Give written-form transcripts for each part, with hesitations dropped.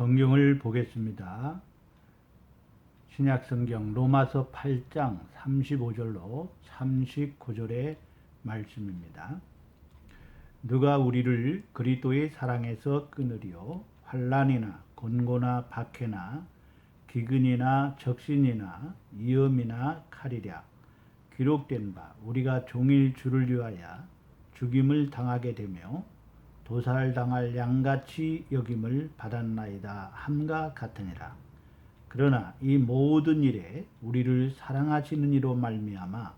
성경을 보겠습니다. 신약성경 로마서 8장 35절로 39절의 말씀입니다. 누가 우리를 그리스도의 사랑에서 끊으리요? 환난이나 곤고나 박해나 기근이나 적신이나 위험이나 칼이랴. 기록된 바 우리가 종일 주를 위하여 죽임을 당하게 되며 도살당할 양같이 여김을 받았나이다 함과 같으니라. 그러나 이 모든 일에 우리를 사랑하시는 이로 말미암아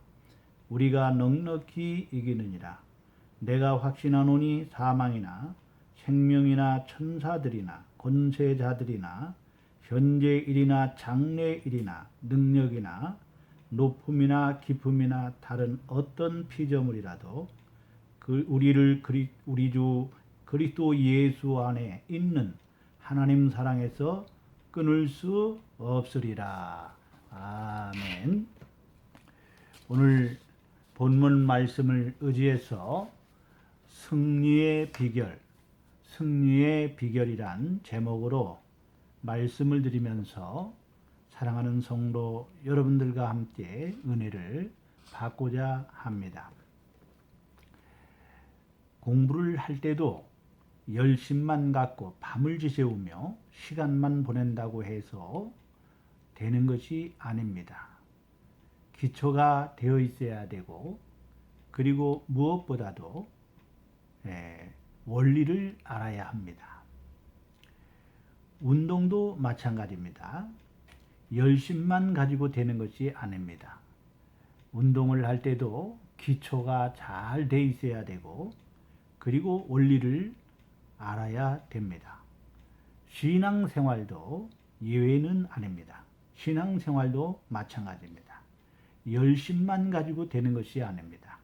우리가 넉넉히 이기느니라. 내가 확신하노니 사망이나 생명이나 천사들이나 권세자들이나 현재 일이나 장래 일이나 능력이나 높음이나 깊음이나 다른 어떤 피조물이라도 우리를 우리 주 그리스도 예수 안에 있는 하나님 사랑에서 끊을 수 없으리라. 아멘. 오늘 본문 말씀을 의지해서 승리의 비결이란 제목으로 말씀을 드리면서 사랑하는 성도 여러분들과 함께 은혜를 받고자 합니다. 공부를 할 때도 열심만 갖고 밤을 지새우며 시간만 보낸다고 해서 되는 것이 아닙니다. 기초가 되어 있어야 되고, 그리고 무엇보다도 원리를 알아야 합니다. 운동도 마찬가지입니다. 열심만 가지고 되는 것이 아닙니다. 운동을 할 때도 기초가 잘 돼 있어야 되고, 그리고 원리를 알아야 됩니다. 신앙생활도 예외는 아닙니다. 신앙생활도 마찬가지입니다. 열심만 가지고 되는 것이 아닙니다.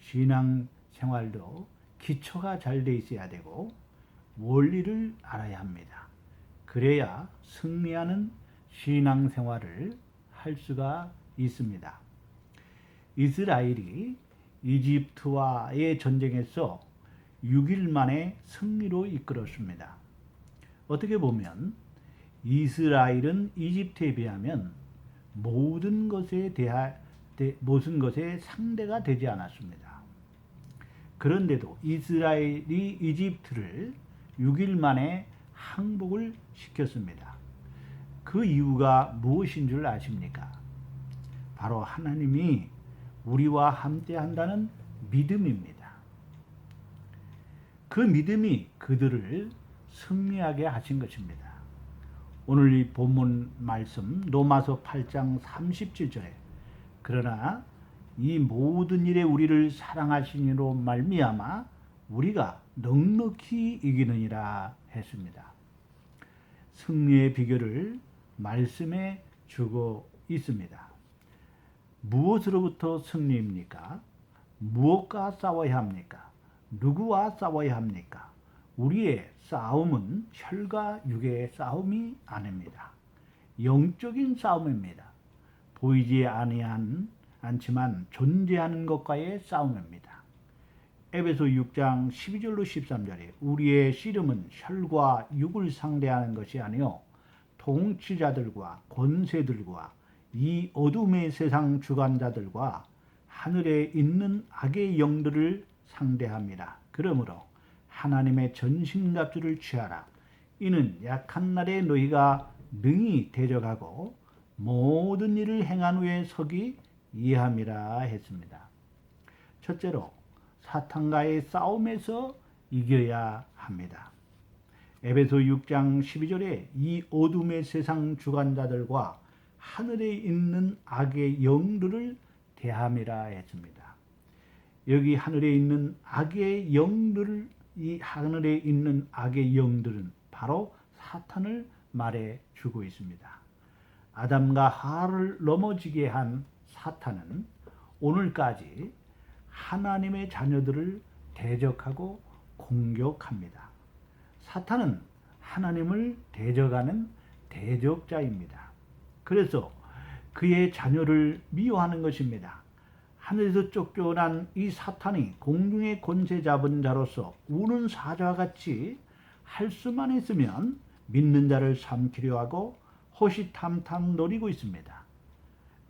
신앙생활도 기초가 잘 돼 있어야 되고 원리를 알아야 합니다. 그래야 승리하는 신앙생활을 할 수가 있습니다. 이스라엘이 이집트와의 전쟁에서 6일 만에 승리로 이끌었습니다. 어떻게 보면 이스라엘은 이집트에 비하면 모든 것에 상대가 되지 않았습니다. 그런데도 이스라엘이 이집트를 6일 만에 항복을 시켰습니다. 그 이유가 무엇인 줄 아십니까? 바로 하나님이 우리와 함께 한다는 믿음입니다. 그 믿음이 그들을 승리하게 하신 것입니다. 오늘 이 본문 말씀 로마서 8장 37절에 그러나 이 모든 일에 우리를 사랑하시니로 말미암아 우리가 넉넉히 이기느니라 했습니다. 승리의 비결을 말씀에 주고 있습니다. 무엇으로부터 승리입니까? 무엇과 싸워야 합니까? 누구와 싸워야 합니까? 우리의 싸움은 혈과 육의 싸움이 아닙니다. 영적인 싸움입니다. 보이지 않지만 존재하는 것과의 싸움입니다. 에베소 6장 12절로 13절에 우리의 씨름은 혈과 육을 상대하는 것이 아니요 통치자들과 권세들과 이 어둠의 세상 주관자들과 하늘에 있는 악의 영들을 상대합니다. 그러므로 하나님의 전신갑주를 취하라. 이는 약한 날에 너희가 능히 대적하고 모든 일을 행한 후에 서기 이함이라 했습니다. 첫째로 사탄과의 싸움에서 이겨야 합니다. 에베소 6장 12절에 이 어둠의 세상 주관자들과 하늘에 있는 악의 영들을 대함이라 했습니다. 여기 하늘에 있는 악의 영들을 이 하늘에 있는 악의 영들은 바로 사탄을 말해 주고 있습니다. 아담과 하와를 넘어지게 한 사탄은 오늘까지 하나님의 자녀들을 대적하고 공격합니다. 사탄은 하나님을 대적하는 대적자입니다. 그래서 그의 자녀를 미워하는 것입니다. 하늘에서 쫓겨난 이 사탄이 공중의 권세 잡은 자로서 우는 사자와 같이 할 수만 있으면 믿는 자를 삼키려 하고 호시탐탐 노리고 있습니다.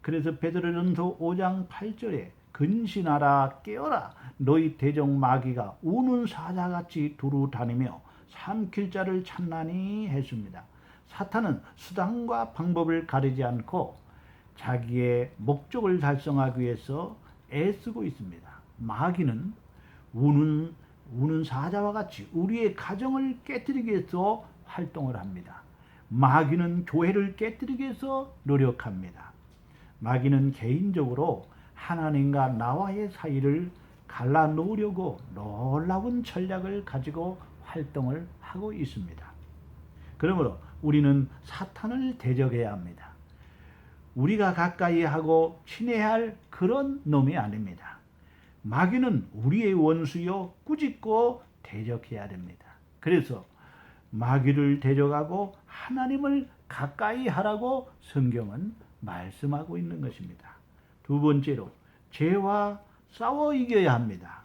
그래서 베드로전서 5장 8절에 근신하라 깨어라 너희 대적 마귀가 우는 사자같이 두루 다니며 삼킬 자를 찾나니 했습니다. 사탄은 수단과 방법을 가리지 않고 자기의 목적을 달성하기 위해서 애쓰고 있습니다. 마귀는 우는 사자와 같이 우리의 가정을 깨뜨리기 위해서 활동을 합니다. 마귀는 교회를 깨뜨리기 위해서 노력합니다. 마귀는 개인적으로 하나님과 나와의 사이를 갈라놓으려고 놀라운 전략을 가지고 활동을 하고 있습니다. 그러므로 우리는 사탄을 대적해야 합니다. 우리가 가까이 하고 친해야 할 그런 놈이 아닙니다. 마귀는 우리의 원수요 꾸짖고 대적해야 됩니다. 그래서 마귀를 대적하고 하나님을 가까이 하라고 성경은 말씀하고 있는 것입니다. 두 번째로 죄와 싸워 이겨야 합니다.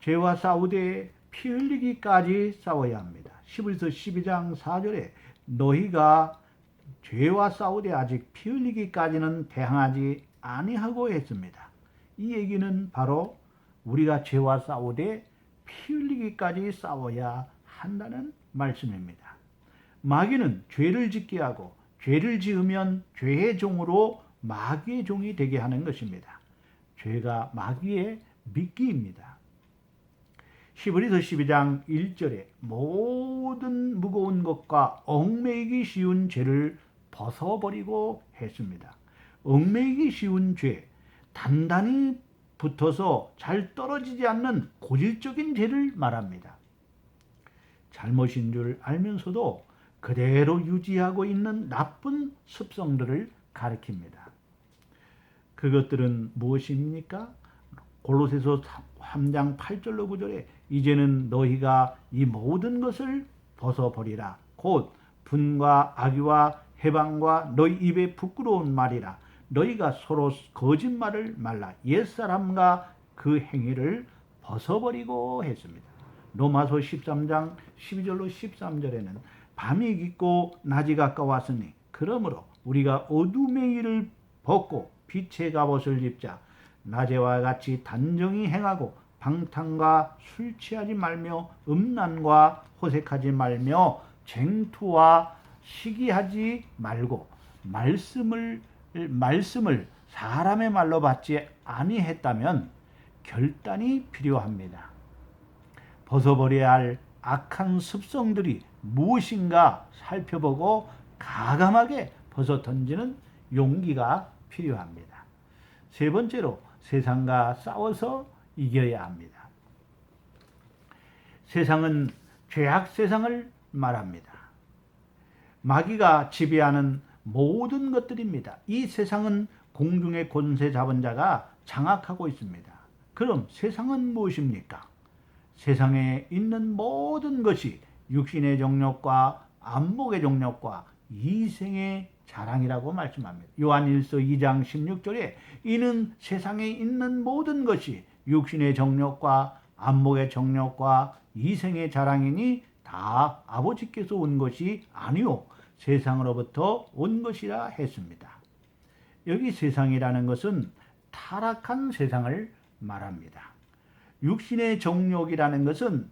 죄와 싸우되 피 흘리기까지 싸워야 합니다. 히브리서 12장 4절에 너희가 죄와 싸우되 아직 피 흘리기까지는 대항하지 아니하고 했습니다. 이 얘기는 바로 우리가 죄와 싸우되 피 흘리기까지 싸워야 한다는 말씀입니다. 마귀는 죄를 짓게 하고 죄를 지으면 죄의 종으로 마귀의 종이 되게 하는 것입니다. 죄가 마귀의 미끼입니다. 히브리서 12장 1절에 모든 무거운 것과 얽매이기 쉬운 죄를 벗어버리고 했습니다. 얽매이기 쉬운 죄, 단단히 붙어서 잘 떨어지지 않는 고질적인 죄를 말합니다. 잘못인 줄 알면서도 그대로 유지하고 있는 나쁜 습성들을 가리킵니다. 그것들은 무엇입니까? 골로새서 3장 8절로 9절에 이제는 너희가 이 모든 것을 벗어버리라. 곧 분과 악의와 해방과 너희 입에 부끄러운 말이라. 너희가 서로 거짓말을 말라. 옛사람과 그 행위를 벗어버리고 했습니다. 로마서 13장 12절로 13절에는 밤이 깊고 낮이 가까웠으니 그러므로 우리가 어둠의 일을 벗고 빛의 갑옷을 입자. 낮에와 같이 단정히 행하고 방탕과 술 취하지 말며 음란과 호색하지 말며 쟁투와 시기하지 말고 말씀을 사람의 말로 받지 아니했다면 결단이 필요합니다. 벗어버려야 할 악한 습성들이 무엇인가 살펴보고 가감하게 벗어던지는 용기가 필요합니다. 세 번째로 세상과 싸워서 이겨야 합니다. 세상은 죄악 세상을 말합니다. 마귀가 지배하는 모든 것들입니다. 이 세상은 공중의 권세 잡은 자가 장악하고 있습니다. 그럼 세상은 무엇입니까? 세상에 있는 모든 것이 육신의 정욕과 안목의 정욕과 이생의 자랑이라고 말씀합니다. 요한일서 2장 16절에 이는 세상에 있는 모든 것이 육신의 정욕과 안목의 정욕과 이생의 자랑이니 다 아버지께서 온 것이 아니오 세상으로부터 온 것이라 했습니다. 여기 세상이라는 것은 타락한 세상을 말합니다. 육신의 정욕이라는 것은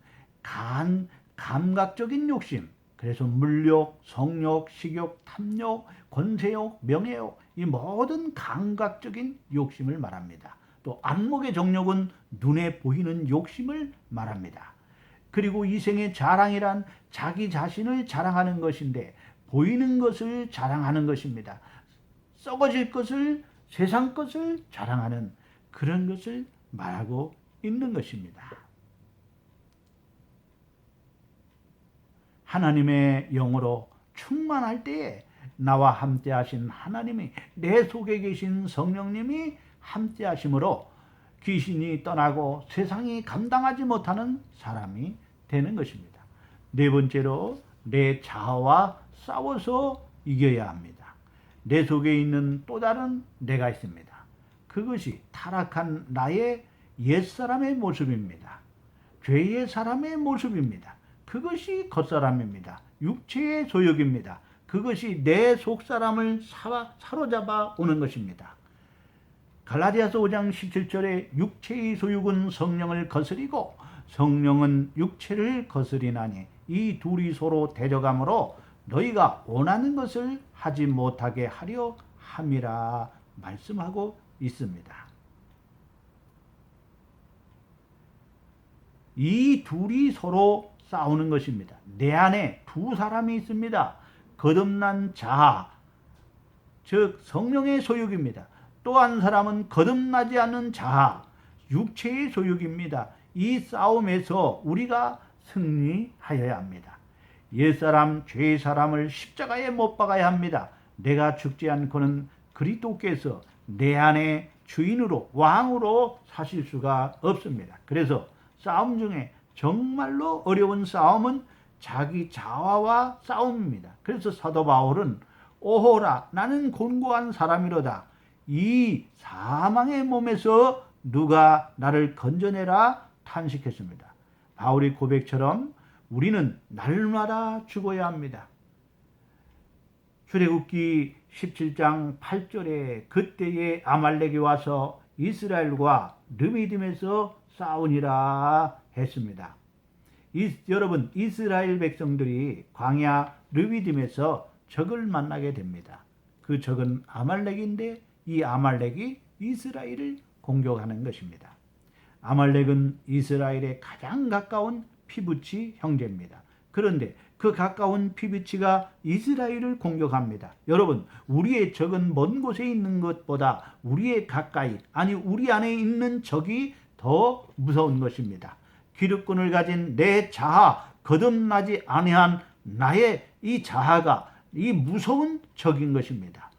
감각적인 욕심, 그래서 물욕, 성욕, 식욕, 탐욕, 권세욕, 명예욕, 이 모든 감각적인 욕심을 말합니다. 또 안목의 정욕은 눈에 보이는 욕심을 말합니다. 그리고 이생의 자랑이란 자기 자신을 자랑하는 것인데 보이는 것을 자랑하는 것입니다. 썩어질 것을, 세상 것을 자랑하는 그런 것을 말하고 있는 것입니다. 하나님의 영으로 충만할 때에 나와 함께 하신 하나님이 내 속에 계신 성령님이 함께 하심으로 귀신이 떠나고 세상이 감당하지 못하는 사람이 되는 것입니다. 네 번째로 내 자아와 싸워서 이겨야 합니다. 내 속에 있는 또 다른 내가 있습니다. 그것이 타락한 나의 옛사람의 모습입니다. 죄의 사람의 모습입니다. 그것이 겉사람입니다. 육체의 소욕입니다. 그것이 내 속사람을 사로잡아 오는 것입니다. 갈라디아서 5장 17절에 육체의 소욕은 성령을 거스리고 성령은 육체를 거스리나니 이 둘이 서로 대적하므로 너희가 원하는 것을 하지 못하게 하려 함이라 말씀하고 있습니다. 이 둘이 서로 싸우는 것입니다. 내 안에 두 사람이 있습니다. 거듭난 자아, 즉 성령의 소욕입니다. 또 한 사람은 거듭나지 않는 자아, 육체의 소욕입니다. 이 싸움에서 우리가 승리하여야 합니다. 옛사람, 죄의 사람을 십자가에 못 박아야 합니다. 내가 죽지 않고는 그리스도께서 내 안에 주인으로, 왕으로 사실 수가 없습니다. 그래서 싸움 중에 정말로 어려운 싸움은 자기 자아와 싸움입니다. 그래서 사도 바울은 오호라 나는 곤고한 사람이로다. 이 사망의 몸에서 누가 나를 건져내라 탄식했습니다. 바울의 고백처럼 우리는 날마다 죽어야 합니다. 출애굽기 17장 8절에 그때에 아말렉이 와서 이스라엘과 르비딤에서 싸우니라 했습니다. 여러분, 이스라엘 백성들이 광야 르비딤에서 적을 만나게 됩니다. 그 적은 아말렉인데 이 아말렉이 이스라엘을 공격하는 것입니다. 아말렉은 이스라엘의 가장 가까운 피부치 형제입니다. 그런데 그 가까운 피부치가 이스라엘을 공격합니다. 여러분, 우리의 적은 먼 곳에 있는 것보다 우리의 가까이, 아니 우리 안에 있는 적이 더 무서운 것입니다. 기득권을 가진 내 자아, 거듭나지 아니한 나의 이 자아가 이 무서운 적인 것입니다.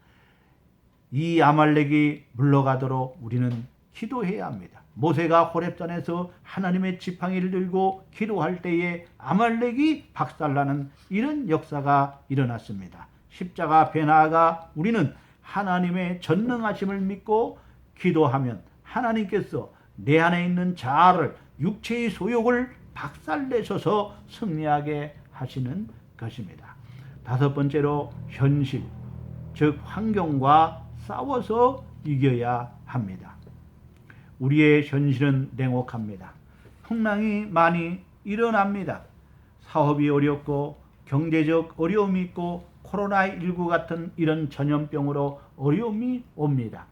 이 아말렉이 물러가도록 우리는 기도해야 합니다. 모세가 호렙산에서 하나님의 지팡이를 들고 기도할 때에 아말렉이 박살나는 이런 역사가 일어났습니다. 십자가 앞에 나아가 우리는 하나님의 전능하심을 믿고 기도하면 하나님께서 내 안에 있는 자아를, 육체의 소욕을 박살내셔서 승리하게 하시는 것입니다. 다섯 번째로 현실, 즉 환경과 싸워서 이겨야 합니다. 우리의 현실은 냉혹합니다. 풍랑이 많이 일어납니다. 사업이 어렵고 경제적 어려움이 있고 코로나19 같은 이런 전염병으로 어려움이 옵니다.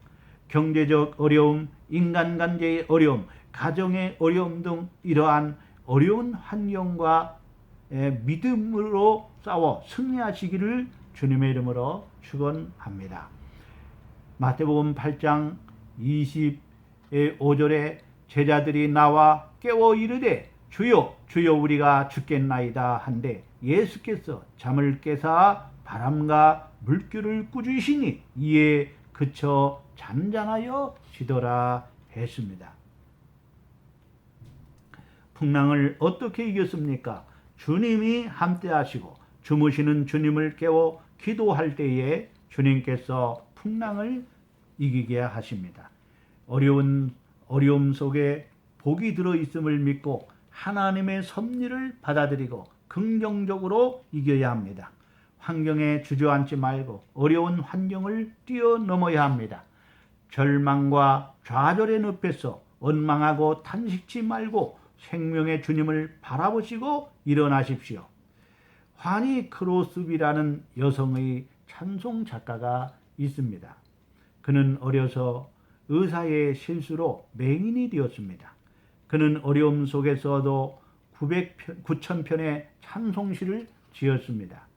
경제적 어려움, 인간관계의 어려움, 가정의 어려움 등 이러한 어려운 환경과 믿음으로 싸워 승리하시기를 주님의 이름으로 축원합니다. 마태복음 8장 25절에 제자들이 나와 깨워 이르되 주여 주여 우리가 죽겠나이다 한데 예수께서 잠을 깨사 바람과 물결을 꾸짖으시니 이에 그쳐 잔잔하여 지더라 했습니다. 풍랑을 어떻게 이겼습니까? 주님이 함께 하시고 주무시는 주님을 깨워 기도할 때에 주님께서 풍랑을 이기게 하십니다. 어려움 속에 복이 들어있음을 믿고 하나님의 섭리를 받아들이고 긍정적으로 이겨야 합니다. 환경에 주저앉지 말고 어려운 환경을 뛰어넘어야 합니다. 절망과 좌절의 늪에서 원망하고 탄식치 말고 생명의 주님을 바라보시고 일어나십시오. 화니 크로스비라는 여성의 찬송 작가가 있습니다. 그는 어려서 의사의 실수로 맹인이 되었습니다. 그는 어려움 속에서도 9,000편의 찬송시를 지었습니다.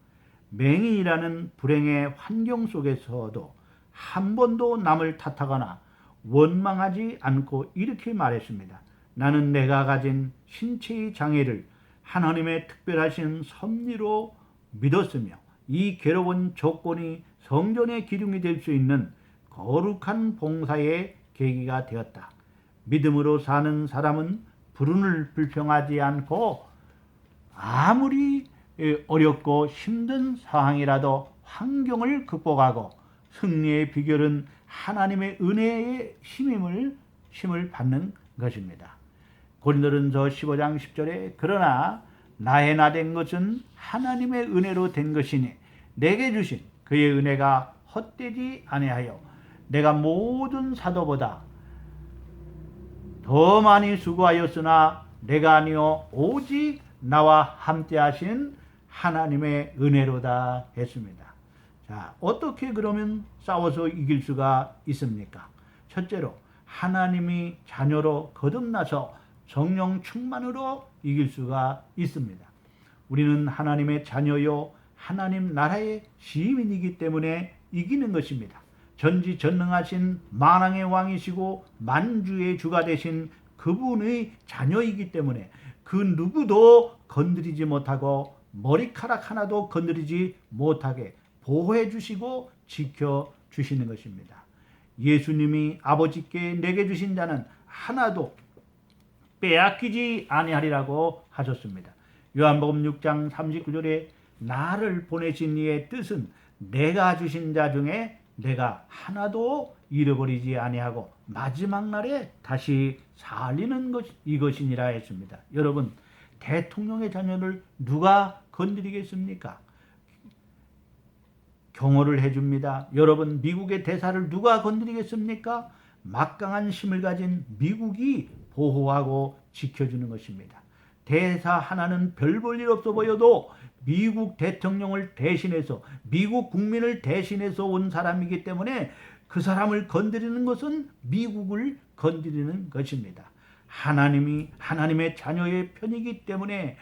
맹인이라는 불행의 환경 속에서도 한 번도 남을 탓하거나 원망하지 않고 이렇게 말했습니다. 나는 내가 가진 신체의 장애를 하나님의 특별하신 섭리로 믿었으며 이 괴로운 조건이 성전의 기둥이 될 수 있는 거룩한 봉사의 계기가 되었다. 믿음으로 사는 사람은 불운을 불평하지 않고 아무리 어렵고 힘든 상황이라도 환경을 극복하고 승리의 비결은 하나님의 은혜의 힘을 받는 것입니다. 고린도전서 15장 10절에 그러나 나의 나 된 것은 하나님의 은혜로 된 것이니 내게 주신 그의 은혜가 헛되지 아니하여 내가 모든 사도보다 더 많이 수고하였으나 내가 아니요 오직 나와 함께 하신 하나님의 은혜로다 했습니다. 자, 어떻게 그러면 싸워서 이길 수가 있습니까? 첫째로 하나님이 자녀로 거듭나서 성령 충만으로 이길 수가 있습니다. 우리는 하나님의 자녀요 하나님 나라의 시민이기 때문에 이기는 것입니다. 전지전능하신 만왕의 왕이시고 만주의 주가 되신 그분의 자녀이기 때문에 그 누구도 건드리지 못하고 머리카락 하나도 건드리지 못하게 보호해 주시고 지켜 주시는 것입니다. 예수님이 아버지께 내게 주신 자는 하나도 빼앗기지 아니하리라고 하셨습니다. 요한복음 6장 39절에 나를 보내신 이의 뜻은 내가 주신 자 중에 내가 하나도 잃어버리지 아니하고 마지막 날에 다시 살리는 것 이것이니라 했습니다. 여러분, 대통령의 자녀를 누가 건드리겠습니까? 경호를 해줍니다. 여러분, 미국의 대사를 누가 건드리겠습니까? 막강한 힘을 가진 미국이 보호하고 지켜주는 것입니다. 대사 하나는 별 볼 일 없어 보여도 미국 대통령을 대신해서 미국 국민을 대신해서 온 사람이기 때문에 그 사람을 건드리는 것은 미국을 건드리는 것입니다. 하나님이 하나님의 자녀의 편이기 때문에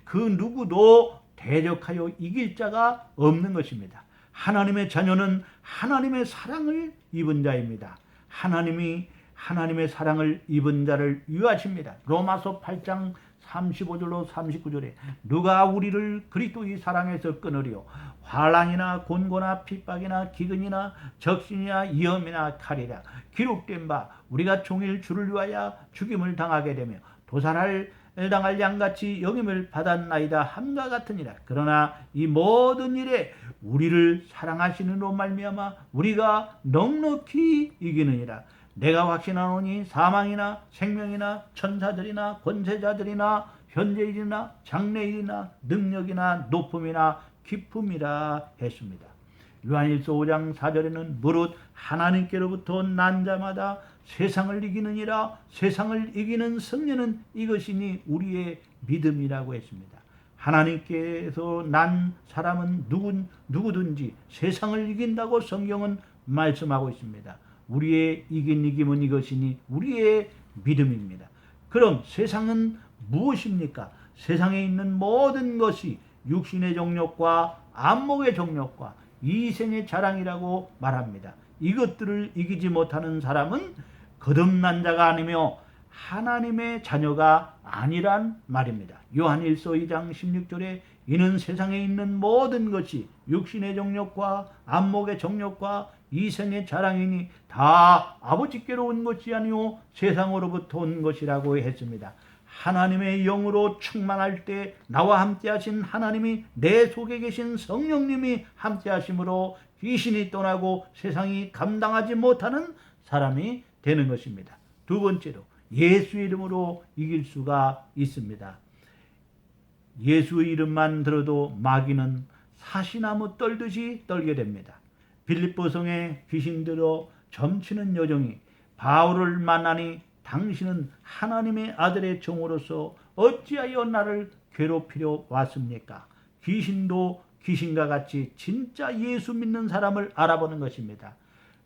그 누구도 대적하여 이길 자가 없는 것입니다. 하나님의 자녀는 하나님의 사랑을 입은 자입니다. 하나님이 하나님의 사랑을 입은 자를 위하십니다. 로마서 8장 35절로 39절에 누가 우리를 그리스도의 사랑에서 끊으리요 환난이나 곤고나 핍박이나 기근이나 적신이나 위험이나 칼이라 기록된 바 우리가 종일 주를 위하여 죽임을 당하게 되며 도살할 당할 양같이 여김을 받았나이다 함과 같으니라. 그러나 이 모든 일에 우리를 사랑하시는로 말미암아 우리가 넉넉히 이기느니라. 내가 확신하노니 사망이나 생명이나 천사들이나 권세자들이나 현재일이나 장래일이나 능력이나 높음이나 기쁨이라 했습니다. 요한일서 5장 4절에는 무릇 하나님께로부터 난 자마다 세상을 이기느니라. 세상을 이기는 승리는 이것이니 우리의 믿음이라고 했습니다. 하나님께서 난 사람은 누구든지 세상을 이긴다고 성경은 말씀하고 있습니다. 우리의 이김은 이것이니 우리의 믿음입니다. 그럼 세상은 무엇입니까? 세상에 있는 모든 것이 육신의 정욕과 안목의 정욕과 이생의 자랑이라고 말합니다. 이것들을 이기지 못하는 사람은 거듭난 자가 아니며 하나님의 자녀가 아니란 말입니다. 요한일서 2장 16절에 이는 세상에 있는 모든 것이 육신의 정욕과 안목의 정욕과 이생의 자랑이니 다 아버지께로 온 것이 아니오 세상으로부터 온 것이라고 했습니다. 하나님의 영으로 충만할 때 나와 함께 하신 하나님이 내 속에 계신 성령님이 함께 하심으로 귀신이 떠나고 세상이 감당하지 못하는 사람이 되는 것입니다. 두 번째로 예수 이름으로 이길 수가 있습니다. 예수의 이름만 들어도 마귀는 사시나무 떨듯이 떨게 됩니다. 빌립보성에 귀신 들어 점치는 여종이 바울을 만나니 당신은 하나님의 아들의 종으로서 어찌하여 나를 괴롭히려 왔습니까? 귀신도 귀신과 같이 진짜 예수 믿는 사람을 알아보는 것입니다.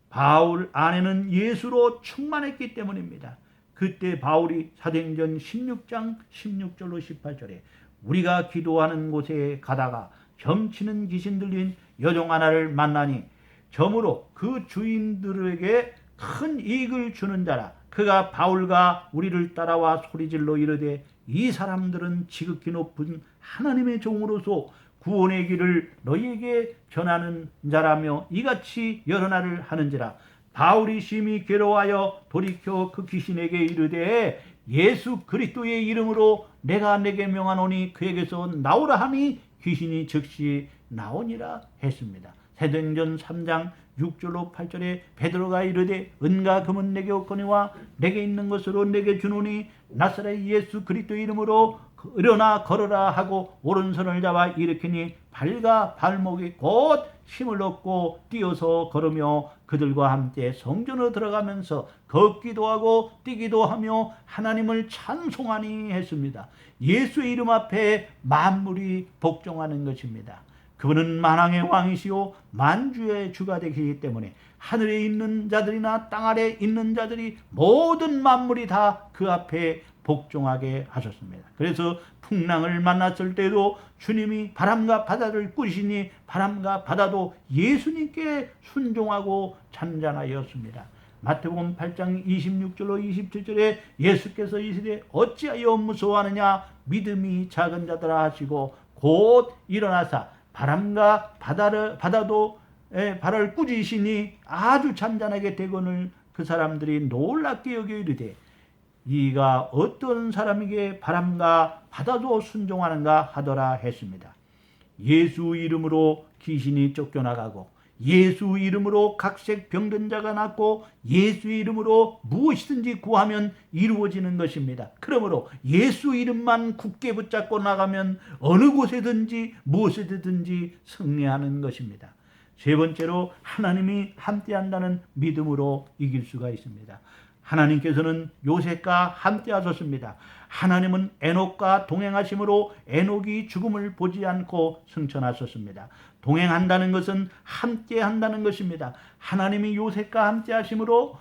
바울 안에는 예수로 충만했기 때문입니다. 그때 바울이 사도행전 16장 16절로 18절에 우리가 기도하는 곳에 가다가 점치는 귀신 들린 여종 하나를 만나니 점으로 그 주인들에게 큰 이익을 주는 자라. 그가 바울과 우리를 따라와 소리질러 이르되 이 사람들은 지극히 높은 하나님의 종으로서 구원의 길을 너희에게 전하는 자라며 이같이 여러 날을 하는지라. 바울이 심히 괴로워하여 돌이켜 그 귀신에게 이르되 예수 그리스도의 이름으로 내가 내게 명하노니 그에게서 나오라 하니 귀신이 즉시 나오니라 했습니다. 사도행전 3장 6절로 8절에 베드로가 이르되 은과 금은 내게 없거니와 내게 있는 것으로 내게 주노니 나사렛 예수 그리스도의 이름으로 일어나 걸어라 하고 오른손을 잡아 일으키니 발과 발목이 곧 힘을 얻고 뛰어서 걸으며 그들과 함께 성전으로 들어가면서 걷기도 하고 뛰기도 하며 하나님을 찬송하니 했습니다. 예수의 이름 앞에 만물이 복종하는 것입니다. 그분은 만왕의 왕이시오 만주의 주가 되시기 때문에 하늘에 있는 자들이나 땅 아래 있는 자들이 모든 만물이 다 그 앞에 복종하게 하셨습니다. 그래서 풍랑을 만났을 때도 주님이 바람과 바다를 꾸리시니 바람과 바다도 예수님께 순종하고 잔잔하였습니다. 마태복음 8장 26절로 27절에 예수께서 이르시되 어찌하여 무서워하느냐 믿음이 작은 자들아 하시고 곧 일어나사 바람과 바다도 발을 꾸짖으시니 아주 잔잔하게 되거늘 그 사람들이 놀랍게 여겨 이르되 이가 어떤 사람에게 바람과 바다도 순종하는가 하더라 했습니다. 예수 이름으로 귀신이 쫓겨나가고 예수 이름으로 각색 병든 자가 낫고 예수 이름으로 무엇이든지 구하면 이루어지는 것입니다. 그러므로 예수 이름만 굳게 붙잡고 나가면 어느 곳에든지 무엇이든지 승리하는 것입니다. 세 번째로 하나님이 함께한다는 믿음으로 이길 수가 있습니다. 하나님께서는 요셉과 함께 하셨습니다. 하나님은 에녹과 동행하심으로 에녹이 죽음을 보지 않고 승천하셨습니다. 동행한다는 것은 함께 한다는 것입니다. 하나님이 요셉과 함께 하심으로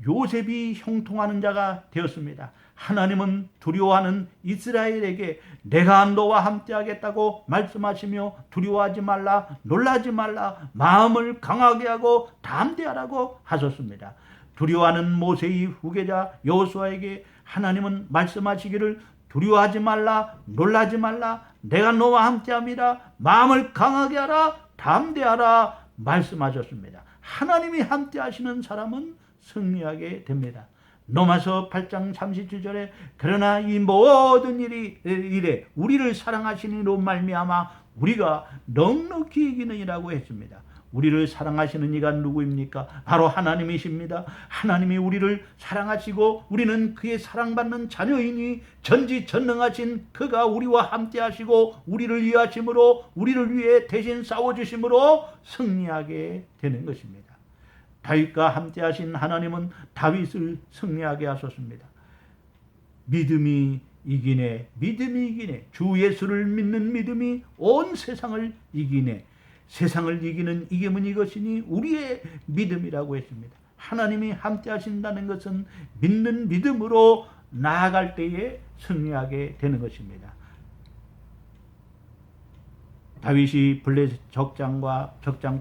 요셉이 형통하는 자가 되었습니다. 하나님은 두려워하는 이스라엘에게 내가 너와 함께 하겠다고 말씀하시며 두려워하지 말라, 놀라지 말라, 마음을 강하게 하고 담대하라고 하셨습니다. 두려워하는 모세의 후계자 여호수아에게 하나님은 말씀하시기를 두려워하지 말라, 놀라지 말라, 내가 너와 함께함이라, 마음을 강하게 하라, 담대하라 말씀하셨습니다. 하나님이 함께 하시는 사람은 승리하게 됩니다. 로마서 8장 37절에 그러나 이 모든 일에 우리를 사랑하시는 이로 말미암아 우리가 넉넉히 이기느니라고 했습니다. 우리를 사랑하시는 이가 누구입니까? 바로 하나님이십니다. 하나님이 우리를 사랑하시고 우리는 그의 사랑받는 자녀이니 전지전능하신 그가 우리와 함께 하시고 우리를 위하심으로 우리를 위해 대신 싸워주심으로 승리하게 되는 것입니다. 다윗과 함께 하신 하나님은 다윗을 승리하게 하셨습니다. 믿음이 이기네, 믿음이 이기네. 주 예수를 믿는 믿음이 온 세상을 이기네. 세상을 이기는 이김은 이것이니 우리의 믿음이라고 했습니다. 하나님이 함께 하신다는 것은 믿는 믿음으로 나아갈 때에 승리하게 되는 것입니다. 다윗이 블레셋 적장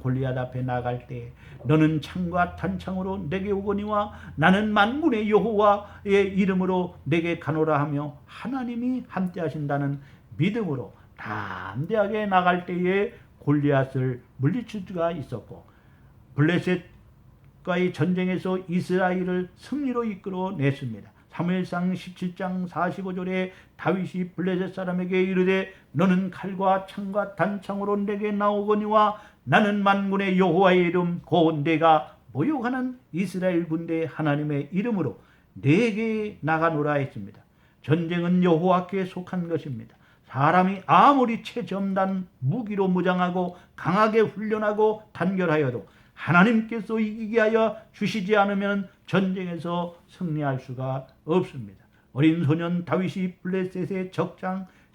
골리앗 앞에 나갈 때 너는 창과 탄창으로 내게 오거니와 나는 만군의 여호와의 이름으로 내게 가노라 하며 하나님이 함께 하신다는 믿음으로 담대하게 나갈 때에 골리앗을 물리칠 수가 있었고 블레셋과의 전쟁에서 이스라엘을 승리로 이끌어냈습니다. 사무엘상 17장 45절에 다윗이 블레셋 사람에게 이르되 너는 칼과 창과 단창으로 내게 나오거니와 나는 만군의 여호와의 이름 곧 내가 모욕하는 이스라엘 군대 하나님의 이름으로 내게 나가노라 했습니다. 전쟁은 여호와께 속한 것입니다. 사람이 아무리 최첨단 무기로 무장하고 강하게 훈련하고 단결하여도 하나님께서 이기게 하여 주시지 않으면 전쟁에서 승리할 수가 없습니다. 어린 소년 다윗이 블레셋의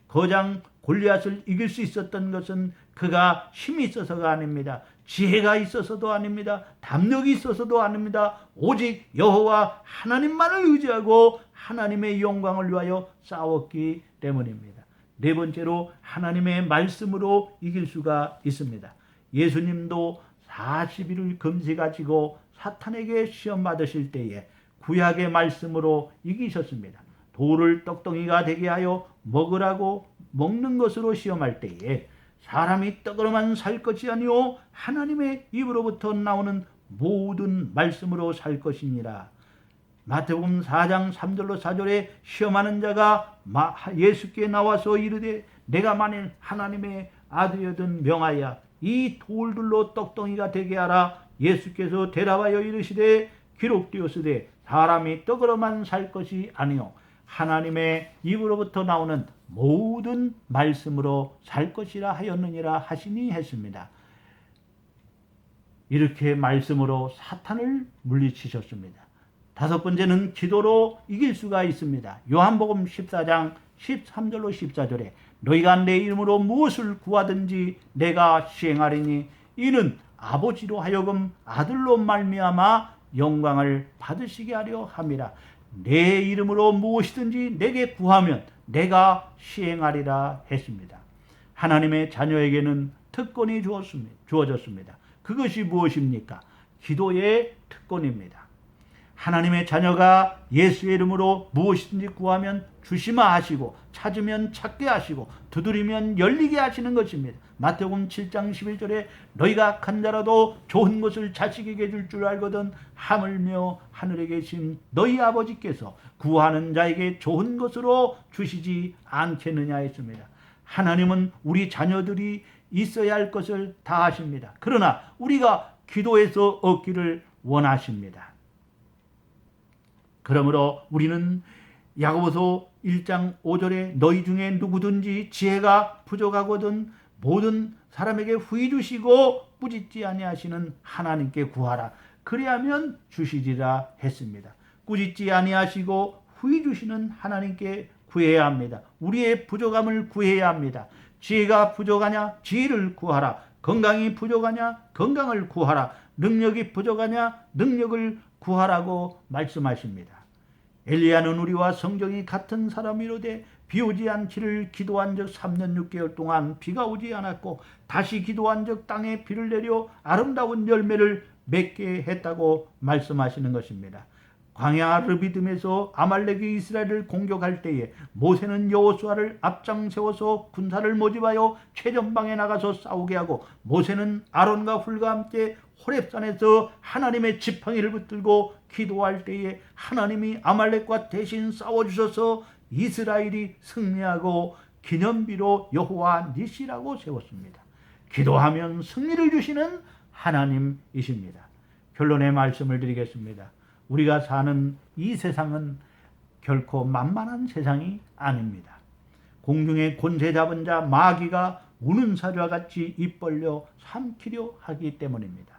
거장 골리앗을 이길 수 있었던 것은 그가 힘이 있어서가 아닙니다. 지혜가 있어서도 아닙니다. 담력이 있어서도 아닙니다. 오직 여호와 하나님만을 의지하고 하나님의 영광을 위하여 싸웠기 때문입니다. 네 번째로 하나님의 말씀으로 이길 수가 있습니다. 예수님도 40일을 금식하시고 사탄에게 시험 받으실 때에 구약의 말씀으로 이기셨습니다. 돌을 떡덩이가 되게 하여 먹으라고 먹는 것으로 시험할 때에 사람이 떡으로만 살 것이 아니오 하나님의 입으로부터 나오는 모든 말씀으로 살 것이니라. 마태복음 4장 3절로 4절에 시험하는 자가 예수께 나와서 이르되 내가 만일 하나님의 아들이거든 명하여 이 돌들로 떡덩이가 되게 하라. 예수께서 대답하여 이르시되 기록되었으되 사람이 떡으로만 살 것이 아니요 하나님의 입으로부터 나오는 모든 말씀으로 살 것이라 하였느니라 하시니 했습니다. 이렇게 말씀으로 사탄을 물리치셨습니다. 다섯 번째는 기도로 이길 수가 있습니다. 요한복음 14장 13절로 14절에 너희가 내 이름으로 무엇을 구하든지 내가 시행하리니 이는 아버지로 하여금 아들로 말미암아 영광을 받으시게 하려 함이라. 내 이름으로 무엇이든지 내게 구하면 내가 시행하리라 했습니다. 하나님의 자녀에게는 특권이 주어졌습니다. 그것이 무엇입니까? 기도의 특권입니다. 하나님의 자녀가 예수의 이름으로 무엇이든지 구하면 주시마 하시고 찾으면 찾게 하시고 두드리면 열리게 하시는 것입니다. 마태복음 7장 11절에 너희가 악한 자라도 좋은 것을 자식에게 줄 줄 알거든 하물며 하늘에 계신 너희 아버지께서 구하는 자에게 좋은 것으로 주시지 않겠느냐 했습니다. 하나님은 우리 자녀들이 있어야 할 것을 다 하십니다. 그러나 우리가 기도해서 얻기를 원하십니다. 그러므로 우리는 야고보서 1장 5절에 너희 중에 누구든지 지혜가 부족하거든 모든 사람에게 후히 주시고 꾸짖지 아니하시는 하나님께 구하라. 그리하면 주시리라 했습니다. 꾸짖지 아니하시고 후히 주시는 하나님께 구해야 합니다. 우리의 부족함을 구해야 합니다. 지혜가 부족하냐? 지혜를 구하라. 건강이 부족하냐? 건강을 구하라. 능력이 부족하냐? 능력을 구하라고 말씀하십니다. 엘리야는 우리와 성정이 같은 사람이로되 비오지 않기를 기도한 적 3년 6개월 동안 비가 오지 않았고 다시 기도한 적 땅에 비를 내려 아름다운 열매를 맺게 했다고 말씀하시는 것입니다. 광야 르비딤에서 아말렉이 이스라엘을 공격할 때에 모세는 여호수아를 앞장 세워서 군사를 모집하여 최전방에 나가서 싸우게 하고 모세는 아론과 훌과 함께 호렙산에서 하나님의 지팡이를 붙들고 기도할 때에 하나님이 아말렉과 대신 싸워주셔서 이스라엘이 승리하고 기념비로 여호와 니시라고 세웠습니다. 기도하면 승리를 주시는 하나님이십니다. 결론의 말씀을 드리겠습니다. 우리가 사는 이 세상은 결코 만만한 세상이 아닙니다. 공중의 권세 잡은 자 마귀가 우는 사자와 같이 입 벌려 삼키려 하기 때문입니다.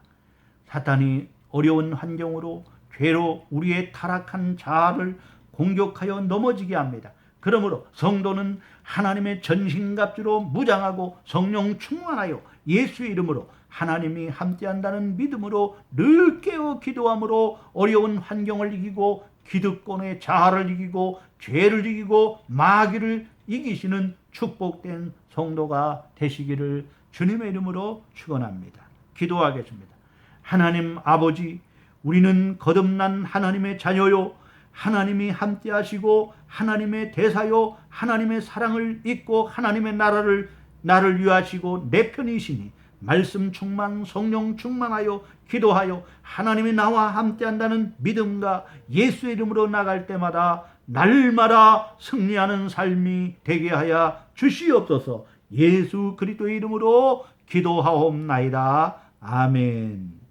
사탄이 어려운 환경으로 죄로 우리의 타락한 자아를 공격하여 넘어지게 합니다. 그러므로 성도는 하나님의 전신갑주로 무장하고 성령 충만하여 예수의 이름으로 하나님이 함께한다는 믿음으로 늘 깨어 기도함으로 어려운 환경을 이기고 기득권의 자아를 이기고 죄를 이기고 마귀를 이기시는 축복된 성도가 되시기를 주님의 이름으로 축원합니다. 기도하겠습니다. 하나님 아버지, 우리는 거듭난 하나님의 자녀요, 하나님이 함께 하시고 하나님의 대사요, 하나님의 사랑을 잊고 하나님의 나를 위하시고 내 편이시니 말씀 충만, 성령 충만하여 기도하여 하나님이 나와 함께한다는 믿음과 예수의 이름으로 나갈 때마다 날마다 승리하는 삶이 되게 하여 주시옵소서. 예수 그리스도의 이름으로 기도하옵나이다. 아멘.